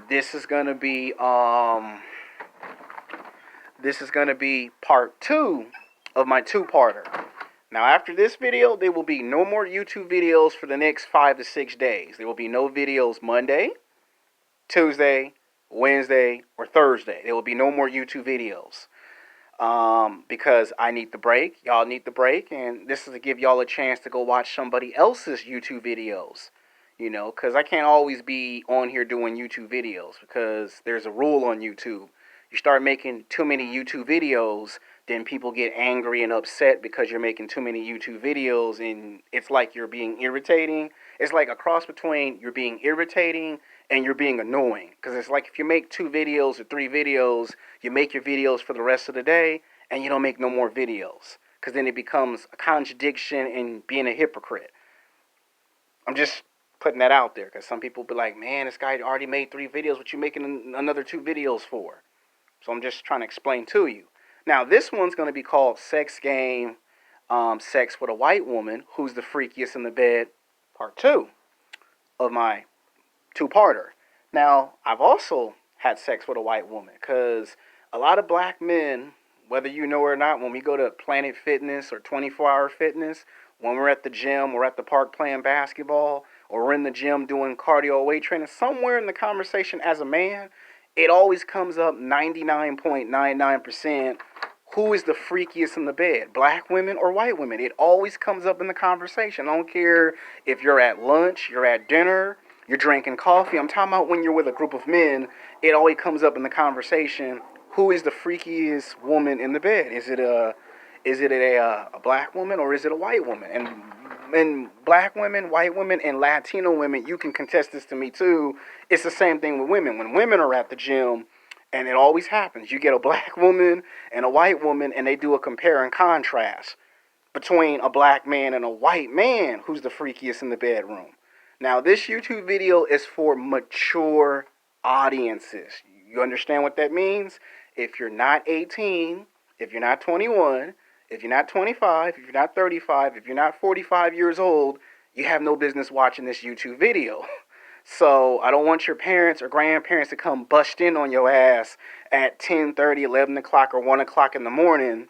this is gonna be part two of my two-parter. Now, after this video, there will be no more YouTube videos for the next 5 to 6 days. There will be no videos Monday, Tuesday, Wednesday, or Thursday. There will be no more YouTube videos. Because I need the break, y'all need the break, and this is to give y'all a chance to go watch somebody else's YouTube videos. You know, because I can't always be on here doing YouTube videos, because there's a rule on YouTube. You start making too many YouTube videos, then people get angry and upset because you're making too many YouTube videos, and it's like you're being irritating. It's like a cross between you're being irritating and you're being annoying. Because it's like if you make 2 videos or 3 videos, you make your videos for the rest of the day, and you don't make no more videos. Because then it becomes a contradiction and being a hypocrite. I'm just putting that out there, because some people be like, man, this guy already made 3 videos, what you making another 2 videos for? So I'm just trying to explain to you. Now, this one's going to be called Sex Game, Sex with a White Woman, Who's the Freakiest in the Bed, Part 2 of my two-parter. Now, I've also had sex with a white woman, because a lot of black men, whether you know or not, when we go to Planet Fitness or 24-Hour Fitness, when we're at the gym, we're at the park playing basketball, or we're in the gym doing cardio weight training, somewhere in the conversation as a man, it always comes up 99.99%, who is the freakiest in the bed, black women or white women? It always comes up in the conversation. I don't care if you're at lunch, you're at dinner, you're drinking coffee. I'm talking about when you're with a group of men, it always comes up in the conversation, who is the freakiest woman in the bed? Is it a black woman, or is it a white woman? And black women, white women, and Latino women, you can contest this to me too. It's the same thing with women. When women are at the gym, and it always happens, you get a black woman and a white woman, and they do a compare and contrast between a black man and a white man, who's the freakiest in the bedroom. Now, this YouTube video is for mature audiences. You understand what that means? If you're not 18, if you're not 21, if you're not 25, if you're not 35, if you're not 45 years old, you have no business watching this YouTube video. So I don't want your parents or grandparents to come bust in on your ass at 10:30, 11 o'clock, or 1 o'clock in the morning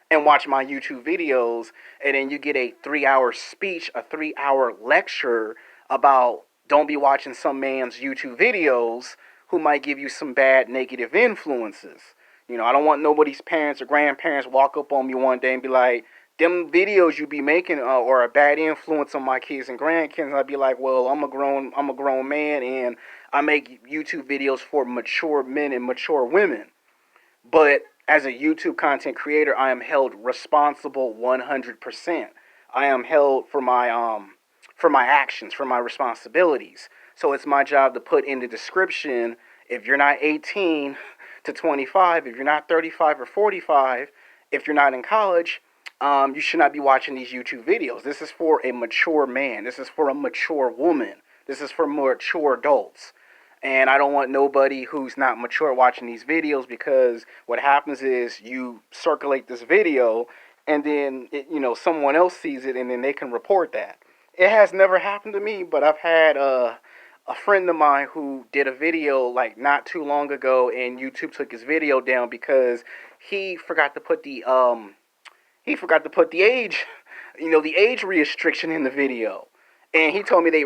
and watch my YouTube videos, and then you get a 3-hour speech, a 3-hour lecture about don't be watching some man's YouTube videos who might give you some bad negative influences. You know, I don't want nobody's parents or grandparents walk up on me one day and be like, them videos you be making are a bad influence on my kids and grandkids. And I'd be like, well, I'm a grown man, and I make YouTube videos for mature men and mature women. But as a YouTube content creator, I am held responsible 100%. I am held for my actions, for my responsibilities. So it's my job to put in the description, if you're not 18 to 25, if you're not 35 or 45, if you're not in college, you should not be watching these YouTube videos. This is for a mature man. This is for a mature woman. This is for mature adults. And I don't want nobody who's not mature watching these videos, because what happens is you circulate this video, and then someone else sees it, and then they can report that. It has never happened to me, but I've had a friend of mine who did a video like not too long ago, and YouTube took his video down because he forgot to put the age, the age restriction in the video. And he told me they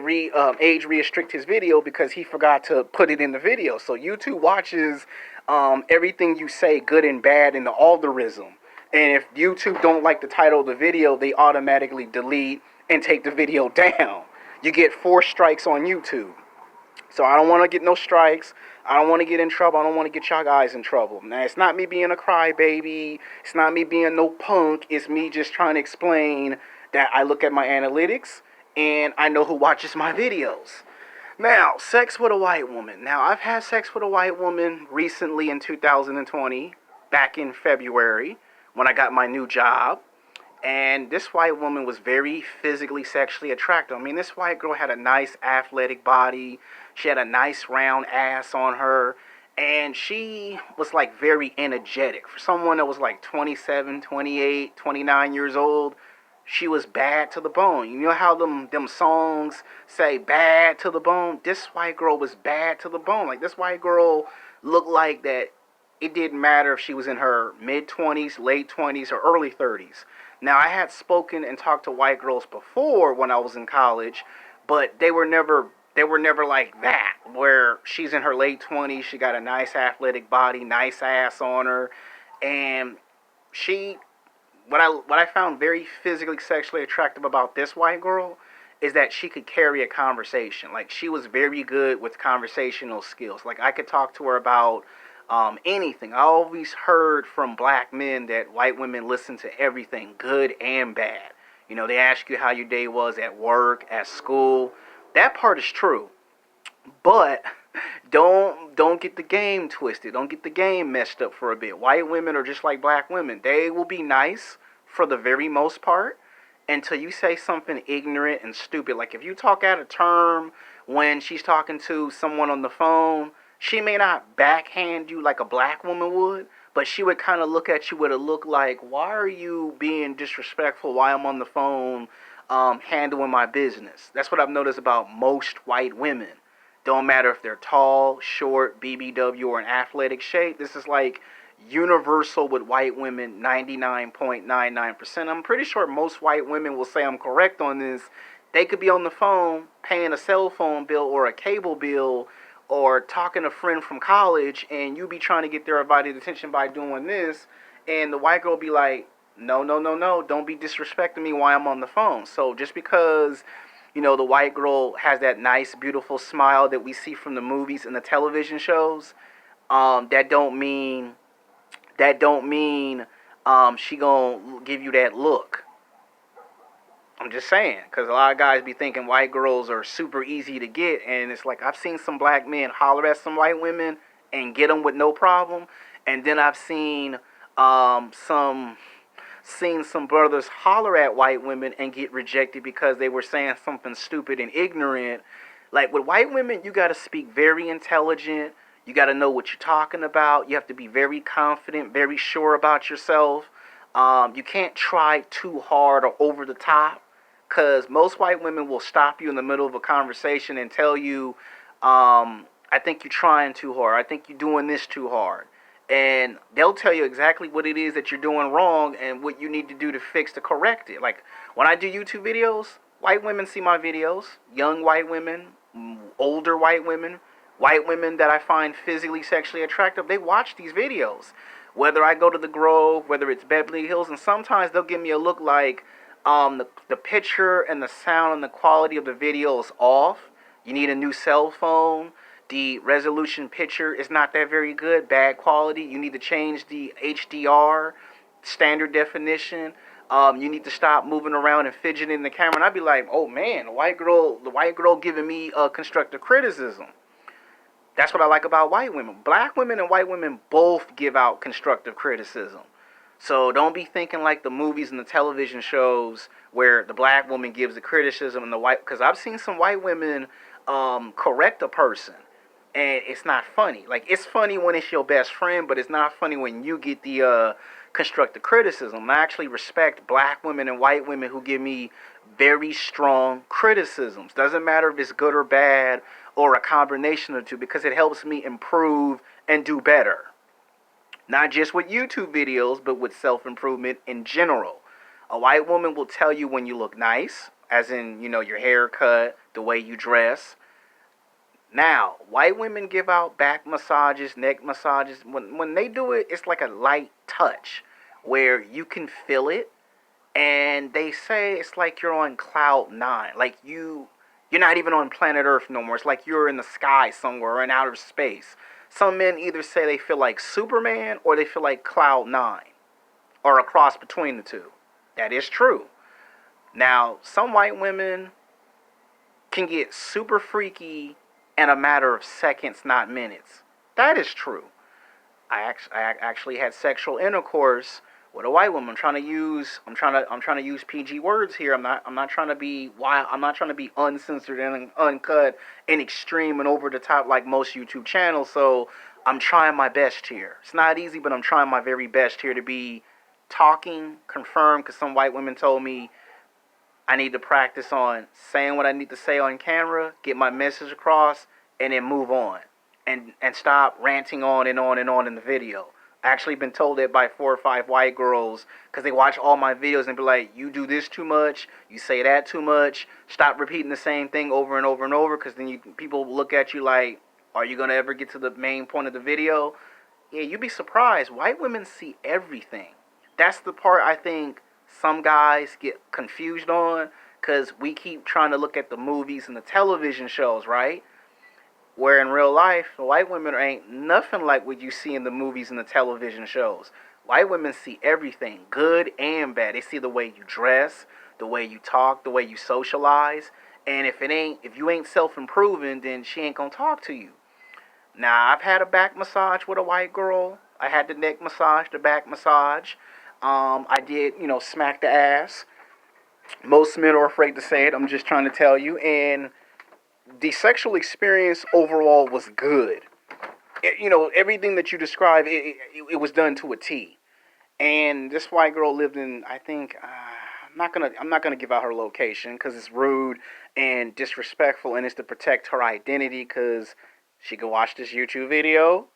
age restrict his video because he forgot to put it in the video. So YouTube watches everything you say, good and bad, in the algorithm. And if YouTube don't like the title of the video, they automatically delete and take the video down. You get 4 strikes on YouTube. So I don't want to get no strikes. I don't want to get in trouble. I don't want to get y'all guys in trouble. Now, it's not me being a crybaby. It's not me being no punk. It's me just trying to explain that I look at my analytics and I know who watches my videos. Now, sex with a white woman. Now, I've had sex with a white woman recently in 2020, back in February, when I got my new job. And this white woman was very physically, sexually attractive. I mean, this white girl had a nice athletic body. She had a nice round ass on her. And she was like very energetic. For someone that was like 27, 28, 29 years old, she was bad to the bone. You know how them songs say bad to the bone? This white girl was bad to the bone. Like this white girl looked like that it didn't matter if she was in her mid 20s, late 20s, or early 30s. Now I had spoken and talked to white girls before when I was in college, but they were never like that where she's in her late 20s, she got a nice athletic body, nice ass on her, and she what I found very physically sexually attractive about this white girl is that she could carry a conversation. Like she was very good with conversational skills. Like I could talk to her about anything. I always heard from black men that white women listen to everything, good and bad. You know, they ask you how your day was at work, at school. That part is true. But don't get the game twisted. Don't get the game messed up for a bit. White women are just like black women. They will be nice for the very most part until you say something ignorant and stupid. Like if you talk out of term when she's talking to someone on the phone, she may not backhand you like a black woman would, but she would kind of look at you with a look like, why are you being disrespectful while I'm on the phone handling my business? That's what I've noticed about most white women. Don't matter if they're tall, short, BBW, or in athletic shape. This is like universal with white women 99.99%. I'm pretty sure most white women will say I'm correct on this. They could be on the phone paying a cell phone bill or a cable bill or talking to a friend from college, and you be trying to get their invited attention by doing this, and the white girl be like, no, no, no, no, don't be disrespecting me while I'm on the phone. So just because the white girl has that nice, beautiful smile that we see from the movies and the television shows. That don't mean she gonna give you that look. I'm just saying, because a lot of guys be thinking white girls are super easy to get, and it's like I've seen some black men holler at some white women and get them with no problem, and then I've seen some brothers holler at white women and get rejected because they were saying something stupid and ignorant. Like with white women, you got to speak very intelligent. You got to know what you're talking about. You have to be very confident, very sure about yourself. You can't try too hard or over the top because most white women will stop you in the middle of a conversation and tell you, I think you're trying too hard. I think you're doing this too hard. And they'll tell you exactly what it is that you're doing wrong and what you need to do to fix to correct it. Like when I do YouTube videos, white women see my videos, young white women, older white women that I find physically sexually attractive, they watch these videos. Whether I go to the Grove, whether it's Beverly Hills, and sometimes they'll give me a look like the picture and the sound and the quality of the video is off. You need a new cell phone. The resolution picture is not that very good, bad quality. You need to change the HDR, standard definition. You need to stop moving around and fidgeting in the camera. And I'd be like, oh man, the white girl giving me constructive criticism. That's what I like about white women. Black women and white women both give out constructive criticism. So don't be thinking like the movies and the television shows where the black woman gives the criticism and the white. Because I've seen some white women correct a person, and it's not funny. Like it's funny when it's your best friend, but it's not funny when you get the constructive criticism. I actually respect black women and white women who give me very strong criticisms. Doesn't matter if it's good or bad or a combination of two, because it helps me improve and do better. Not just with YouTube videos, but with self-improvement in general. A white woman will tell you when you look nice, as in, your haircut, the way you dress. Now, white women give out back massages, neck massages. When they do it, it's like a light touch where you can feel it. And they say it's like you're on cloud nine. Like you're not even on planet Earth no more. It's like you're in the sky somewhere or in outer space. Some men either say they feel like Superman or they feel like Cloud 9 or a cross between the two. That is true. Now, some white women can get super freaky in a matter of seconds, not minutes. That is true. I actually had sexual intercourse with a white woman. I'm trying to use PG words here. I'm not trying to be wild. I'm not trying to be uncensored and uncut and extreme and over the top like most YouTube channels. So I'm trying my best here. It's not easy, but I'm trying my very best here to be talking confirmed, because some white women told me I need to practice on saying what I need to say on camera, get my message across, and then move on. And stop ranting on and on and on in the video. I actually been told that by 4 or 5 white girls because they watch all my videos and be like, you do this too much, you say that too much, stop repeating the same thing over and over and over because then people look at you like, are you going to ever get to the main point of the video? Yeah, you'd be surprised. White women see everything. That's the part I think some guys get confused on because we keep trying to look at the movies and the television shows, right? Where in real life, white women ain't nothing like what you see in the movies and the television shows. White women see everything, good and bad. They see the way you dress, the way you talk, the way you socialize. And if you ain't self-improving, then she ain't gonna talk to you. Now, I've had a back massage with a white girl. I had the neck massage, the back massage. I did, smack the ass. Most men are afraid to say it. I'm just trying to tell you. And the sexual experience overall was good. Everything that you described, it was done to a T. And this white girl lived in, I think, I'm not gonna give out her location because it's rude and disrespectful, and it's to protect her identity because she can watch this YouTube video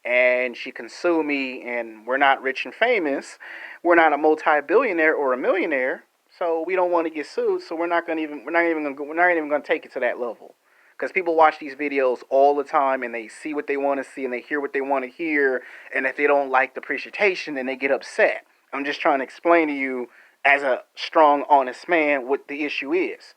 and she can sue me, and we're not rich and famous. We're not a multi-billionaire or a millionaire, so we don't want to get sued. So we're not even gonna take it to that level. Because people watch these videos all the time and they see what they want to see and they hear what they want to hear. And if they don't like the presentation, then they get upset. I'm just trying to explain to you, as a strong, honest man, what the issue is.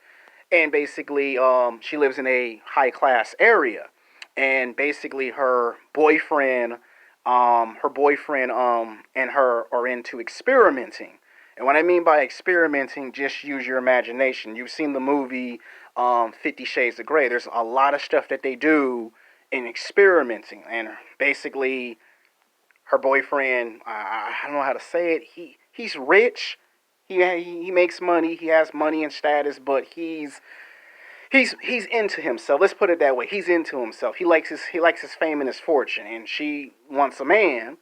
And basically, she lives in a high class area. And basically, her boyfriend, and her are into experimenting. And what I mean by experimenting, just use your imagination. You've seen the movie 50 Shades of Grey. There's a lot of stuff that they do in experimenting. And basically, her boyfriend, I don't know how to say it. He's rich. He makes money. He has money and status, but he's into himself. Let's put it that way. He's into himself. He likes his fame and his fortune, and she wants a man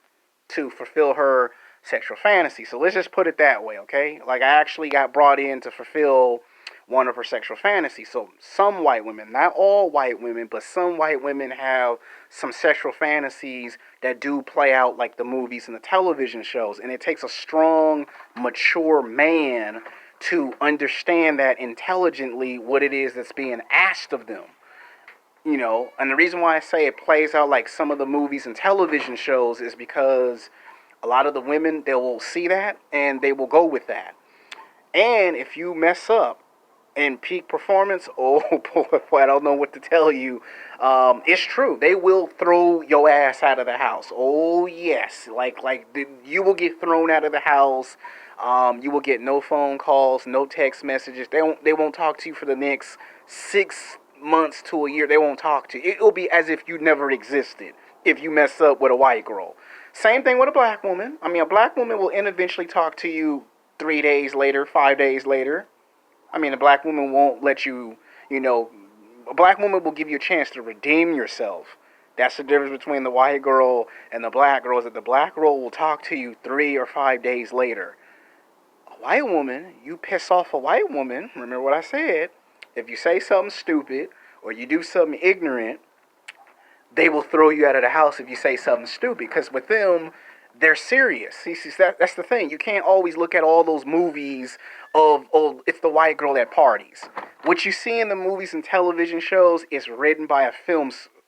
to fulfill her sexual fantasy. So let's just put it that way, okay? Like, I actually got brought in to fulfill one of her sexual fantasies. So some white women, not all white women, but some white women have some sexual fantasies that do play out like the movies and the television shows. And it takes a strong, mature man to understand that intelligently what it is that's being asked of them. And the reason why I say it plays out like some of the movies and television shows is because a lot of the women, they will see that and they will go with that. And if you mess up in peak performance, oh boy, I don't know what to tell you. It's true. They will throw your ass out of the house. Oh yes, you will get thrown out of the house. You will get no phone calls, no text messages. They won't talk to you for the next 6 months to a year. They won't talk to you. It'll be as if you never existed if you mess up with a white girl. Same thing with a black woman. I mean, a black woman will eventually talk to you 3 days later, 5 days later. I mean, a black woman won't let you, a black woman will give you a chance to redeem yourself. That's the difference between the white girl and the black girl, is that the black girl will talk to you 3 or 5 days later. A white woman, you piss off a white woman, remember what I said, if you say something stupid or you do something ignorant, they will throw you out of the house if you say something stupid. Because with them, they're serious. See, that's the thing. You can't always look at all those movies of, oh, it's the white girl at parties. What you see in the movies and television shows is written by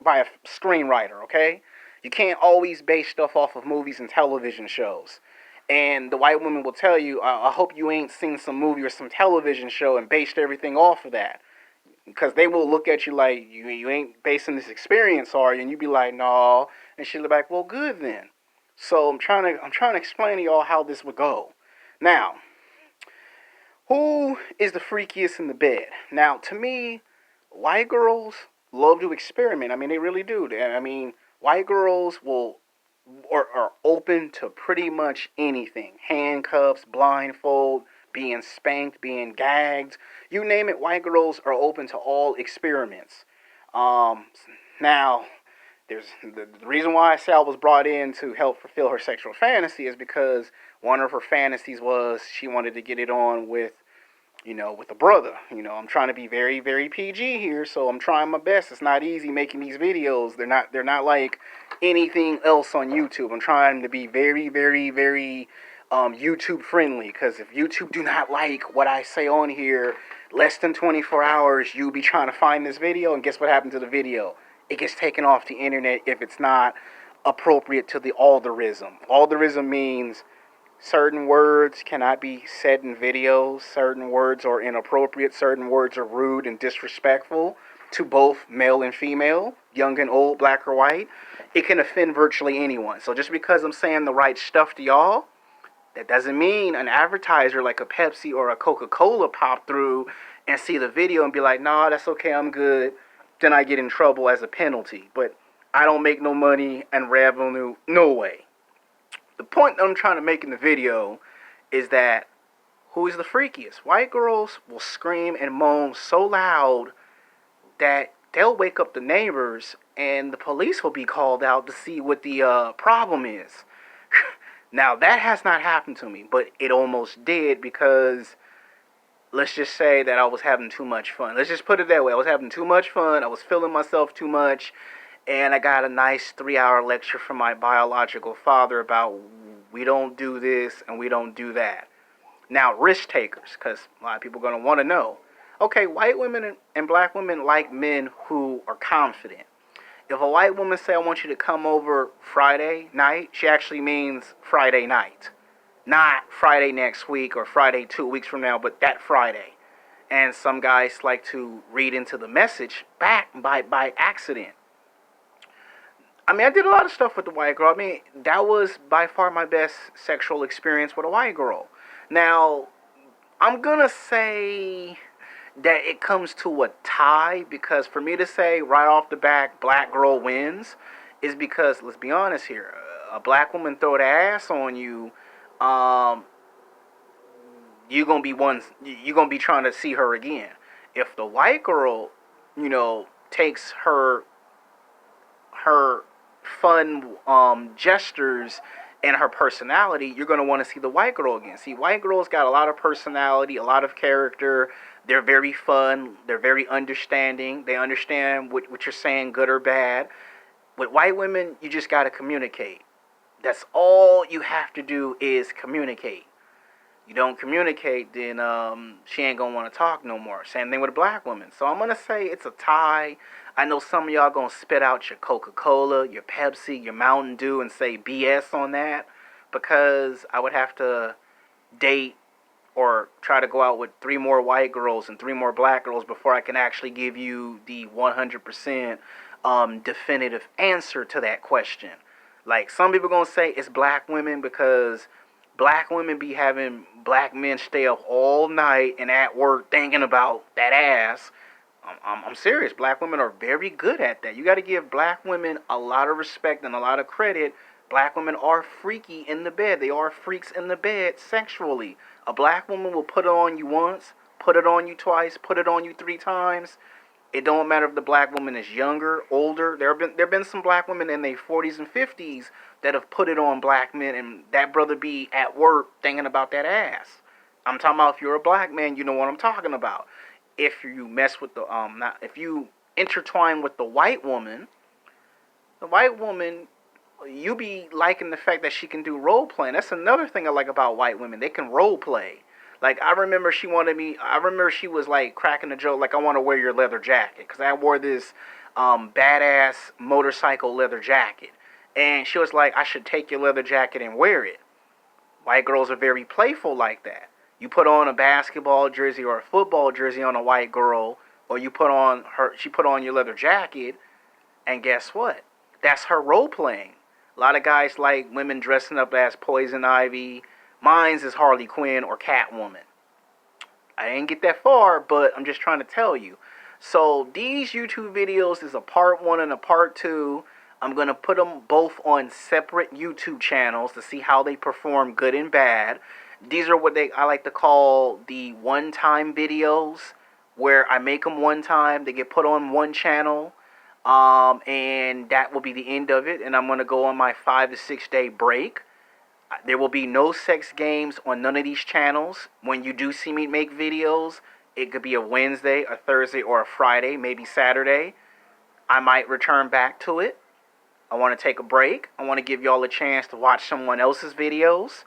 by a screenwriter, okay? You can't always base stuff off of movies and television shows. And the white woman will tell you, I hope you ain't seen some movie or some television show and based everything off of that. Because they will look at you like, you ain't basing this experience, are you? And you be like, no. And she'll be like, well, good then. So I'm trying to explain to y'all how this would go. Now, who is the freakiest in the bed? Now, to me, white girls love to experiment. I mean, they really do. I mean, white girls are open to pretty much anything. Handcuffs, blindfold, being spanked, being gagged. You name it, white girls are open to all experiments. Now, there's the reason why I say I was brought in to help fulfill her sexual fantasy is because one of her fantasies was she wanted to get it on with with a brother. I'm trying to be very, very PG here, so I'm trying my best. It's not easy making these videos. They're not like anything else on YouTube. I'm trying to be very, very, very YouTube friendly, because if YouTube do not like what I say on here, less than 24 hours, you'll be trying to find this video, and guess what happened to the video? It gets taken off the internet if it's not appropriate to the algorithm. Algorithm means certain words cannot be said in videos. Certain words are inappropriate. Certain words are rude and disrespectful to both male and female, young and old, black or white. It can offend virtually anyone. So just because I'm saying the right stuff to y'all, that doesn't mean an advertiser like a Pepsi or a Coca-Cola pop through and see the video and be like, nah, that's okay, I'm good. Then I get in trouble as a penalty. But I don't make no money and revenue, no way. The point that I'm trying to make in the video is that who is the freakiest? White girls will scream and moan so loud that they'll wake up the neighbors and the police will be called out to see what the problem is. Now, that has not happened to me, but it almost did, because let's just say that I was having too much fun. Let's just put it that way. I was having too much fun. I was feeling myself too much. And I got a nice 3-hour lecture from my biological father about we don't do this and we don't do that. Now, risk takers, because a lot of people are going to want to know. Okay, white women and black women like men who are confident. If a white woman say, I want you to come over Friday night, she actually means Friday night. Not Friday next week or Friday 2 weeks from now, but that Friday. And some guys like to read into the message back by accident. I mean, I did a lot of stuff with the white girl. I mean, that was by far my best sexual experience with a white girl. Now, I'm going to say that it comes to a tie, because for me to say right off the bat, black girl wins, is because, let's be honest here, a black woman throw the ass on you, you're going to be trying to see her again. If the white girl, takes her fun gestures and her personality, you're going to want to see the white girl again. See, white girls got a lot of personality, a lot of character. They're very fun. They're very understanding. They understand what you're saying, good or bad. With white women, you just got to communicate. That's all you have to do is communicate. You don't communicate, then she ain't going to want to talk no more. Same thing with a black woman. So I'm going to say it's a tie. I know some of y'all going to spit out your Coca-Cola, your Pepsi, your Mountain Dew and say BS on that, because I would have to date or try to go out with 3 more white girls and 3 more black girls before I can actually give you the 100% definitive answer to that question. Like, some people going to say it's black women because black women be having black men stay up all night and at work thinking about that ass. I'm serious. Black women are very good at that. You got to give black women a lot of respect and a lot of credit. Black women are freaky in the bed. They are freaks in the bed sexually. A black woman will put it on you once, put it on you twice, put it on you 3 times. It don't matter if the black woman is younger, older. There have been some black women in their 40s and 50s that have put it on black men, and that brother be at work thinking about that ass. I'm talking about, if you're a black man, you know what I'm talking about. If you mess with if you intertwine with the white woman, you be liking the fact that she can do role playing. That's another thing I like about white women. They can role play. Like, I remember she was like cracking a joke, like, I want to wear your leather jacket, because I wore this badass motorcycle leather jacket. And she was like, I should take your leather jacket and wear it. White girls are very playful like that. You put on a basketball jersey or a football jersey on a white girl, or she put on your leather jacket, and guess what? That's her role playing. A lot of guys like women dressing up as Poison Ivy. Mine's is Harley Quinn or Catwoman. I didn't get that far, but I'm just trying to tell you. So these YouTube videos is a part 1 and a part 2. I'm going to put them both on separate YouTube channels to see how they perform, good and bad. These are what I like to call the one-time videos, where I make them one time, they get put on one channel, and that will be the end of it. And I'm going to go on my 5 to 6 day break. There will be no sex games on none of these channels. When you do see me make videos, it could be a Wednesday, a Thursday, or a Friday, maybe Saturday. I might return back to it. I want to take a break. I want to give y'all a chance to watch someone else's videos.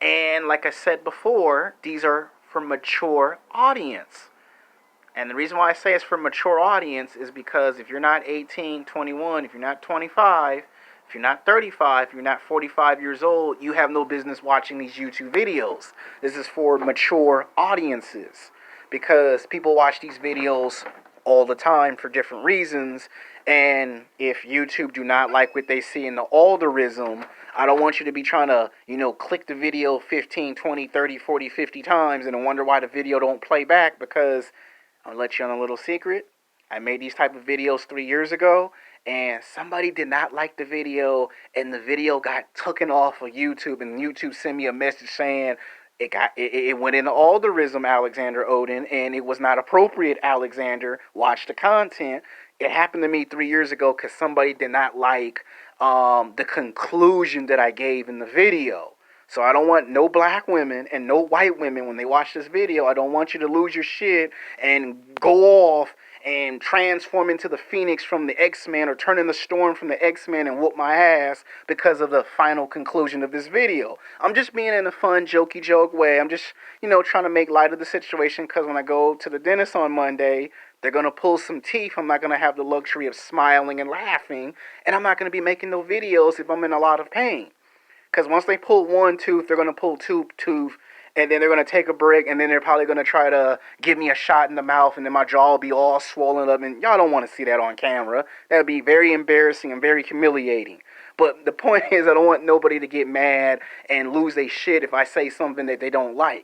And like I said before, these are for mature audience. And the reason why I say it's for mature audience is because if you're not 18, 21, if you're not 25, if you're not 35, if you're not 45 years old, you have no business watching these YouTube videos. This is for mature audiences because people watch these videos all the time for different reasons. And if YouTube do not like what they see in the algorithm, I don't want you to be trying to, click the video 15, 20, 30, 40, 50 times and then wonder why the video don't play back, because I'll let you on a little secret. I made these type of videos 3 years ago, and somebody did not like the video, and the video got taken off of YouTube, and YouTube sent me a message saying it went in the algorithm, Alexander Odin, and it was not appropriate, Alexander. Watch the content. It happened to me 3 years ago because somebody did not like the conclusion that I gave in the video. So I don't want no black women and no white women when they watch this video. I don't want you to lose your shit and go off and transform into the Phoenix from the X-Men or turn in the Storm from the X-Men and whoop my ass because of the final conclusion of this video. I'm just being in a fun, jokey joke way. I'm just, trying to make light of the situation because when I go to the dentist on Monday, they're going to pull some teeth. I'm not going to have the luxury of smiling and laughing, and I'm not going to be making no videos if I'm in a lot of pain. Because once they pull one tooth, they're going to pull two tooth, and then they're going to take a break, and then they're probably going to try to give me a shot in the mouth, and then my jaw will be all swollen up, and y'all don't want to see that on camera. That would be very embarrassing and very humiliating. But the point is, I don't want nobody to get mad and lose their shit if I say something that they don't like.